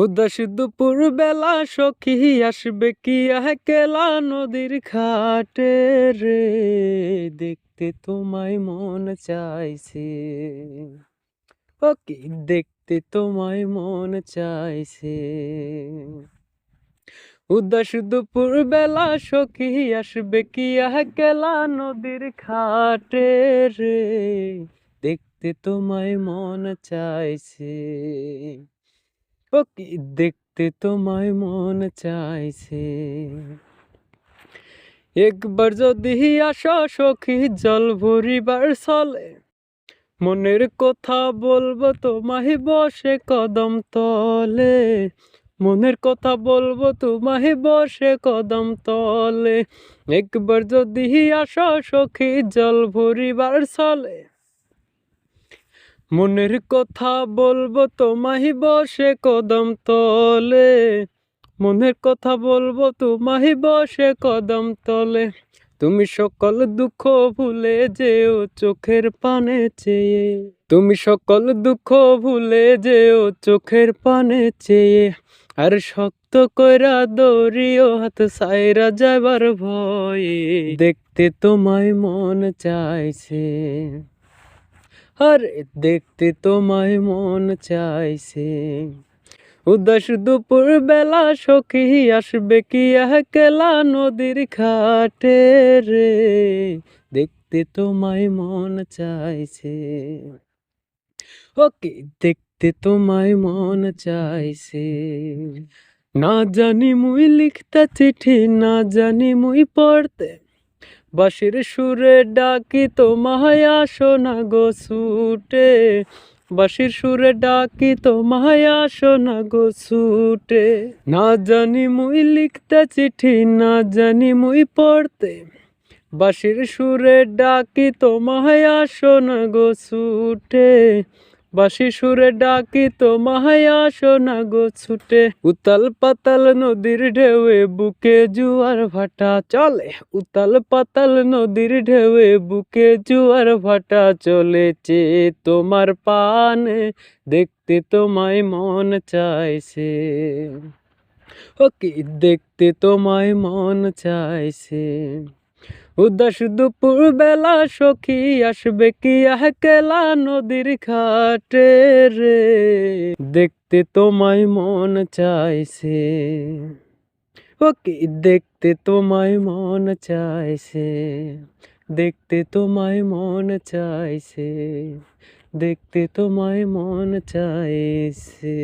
উদাস দুপুর বেলা সখী আসবে কি একলা নদীর ঘাটে রে, দেখতে তোমায় মন চাইছে। ও কি দেখতে তোমায় মন চাইছে। উদাস দুপুর বেলা সখী আসবে কি একলা নদীর ঘাটে রে, দেখতে তোমায় মন চাইছে। ও কি দেখতে তোমায় মন চাইছে। একবার যদি আসো সখী জল ভরিবার চলে, মনের কথা বলবো তোমায় বসে কদম তলে। মনের কথা বলবো তোমায় বসে কদম তলে। একবার যদি আসো সখী জল ভরিবার চলে, মনের কথা বলবো তোমায় বসে কদম তলে। মনের কথা বলবো তোমায় বসে কদম তলে। তুমি সকল দুঃখ ভুলে যেও চোখের পানে চেয়ে। তুমি সকল দুঃখ ভুলে যেও চোখের পানে চেয়ে। আর শক্ত কইরা দৌড়িও হাত সাইরা যাবার ভয়ে, দেখতে তোমায় মন চাইছে। আরে দেখতে তোমায় মন চাইছে। উদাস দুপুর বেলা সখী আসবে কি একলা নদীর ঘাটে রে, দেখতে তোমায় মন চাইছে। ও কি দেখতে তোমায় মন চাইছে। না জানি মুই লিখতা চিঠি, না জানি মুই পড়তে, বাঁশির সুরে ডাকি তোমায় আসো না গো ছুটে। বাঁশির সুরে ডাকি তোমায় আসো না গো ছুটে। না জানি মুই লিখতে চিঠি, না জানি মুই পড়তে, বাঁশির সুরে ডাকি তোমায় আসো না গো ছুটে। বাঁশির সুরে ডাকি তোমায় আসো না গো ছুটে। উতাল পাতাল নদীর ঢেউয়ে বুকে জুয়ার ভাটা চলে। উতাল পাতাল নদীর ঢেউয়ে বুকে জুয়ার ভাটা চলেছে তোমার পানে, দেখতে তোমায় মন চাইছে। ও কি দেখতে তোমায় মন চাইছে। উদাস দুপুর বেলা সখী আসবে কি একলা নদীর ঘাটে রে, দেখতে তোমায় মন চাইছে। ও কি দেখতে তোমায় মন চাইছে। দেখতে তোমায় মন চাইছে। দেখতে তোমায় মন চাইছে।